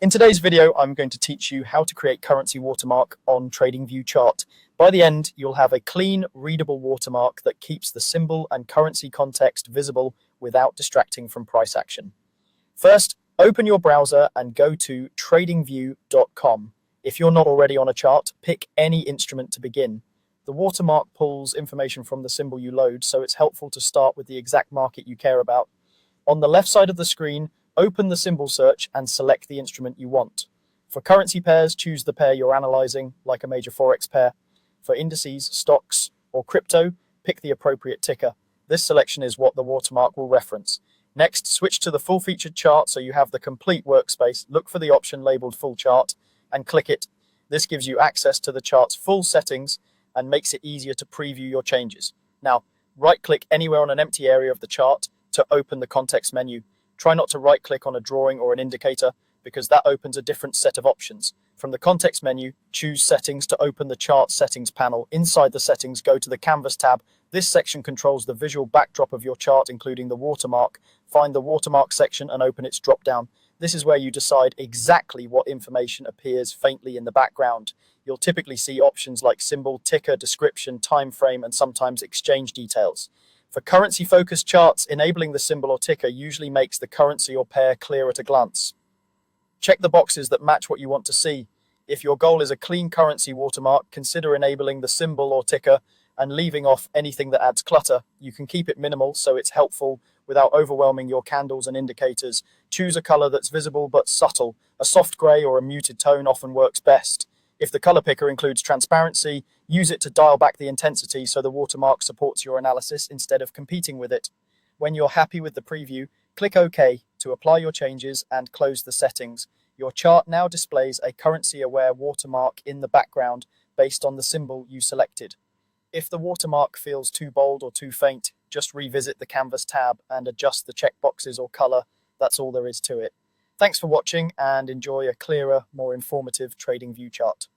In today's video, I'm going to teach you how to create currency watermark on Tradingview chart. By the end, you'll have a clean, readable watermark that keeps the symbol and currency context visible without distracting from price action. First, open your browser and go to tradingview.com. If you're not already on a chart, pick any instrument to begin. The watermark pulls information from the symbol you load, so it's helpful to start with the exact market you care about. On the left side of the screen, open the symbol search and select the instrument you want. For currency pairs, choose the pair you're analyzing, like a major forex pair. For indices, stocks, or crypto, pick the appropriate ticker. This selection is what the watermark will reference. Next, switch to the full-featured chart so you have the complete workspace. Look for the option labeled Full Chart and click it. This gives you access to the chart's full settings and makes it easier to preview your changes. Now, right-click anywhere on an empty area of the chart to open the context menu. Try not to right-click on a drawing or an indicator because that opens a different set of options. From the context menu, choose Settings to open the Chart Settings panel. Inside the settings, go to the Canvas tab. This section controls the visual backdrop of your chart, including the watermark. Find the Watermark section and open its drop-down. This is where you decide exactly what information appears faintly in the background. You'll typically see options like symbol, ticker, description, time frame, and sometimes exchange details. For currency-focused charts, enabling the symbol or ticker usually makes the currency or pair clear at a glance. Check the boxes that match what you want to see. If your goal is a clean currency watermark, consider enabling the symbol or ticker and leaving off anything that adds clutter. You can keep it minimal so it's helpful without overwhelming your candles and indicators. Choose a color that's visible but subtle. A soft gray or a muted tone often works best. If the color picker includes transparency, use it to dial back the intensity so the watermark supports your analysis instead of competing with it. When you're happy with the preview, click OK to apply your changes and close the settings. Your chart now displays a currency-aware watermark in the background based on the symbol you selected. If the watermark feels too bold or too faint, just revisit the Canvas tab and adjust the checkboxes or color. That's all there is to it. Thanks for watching and enjoy a clearer, more informative Tradingview chart.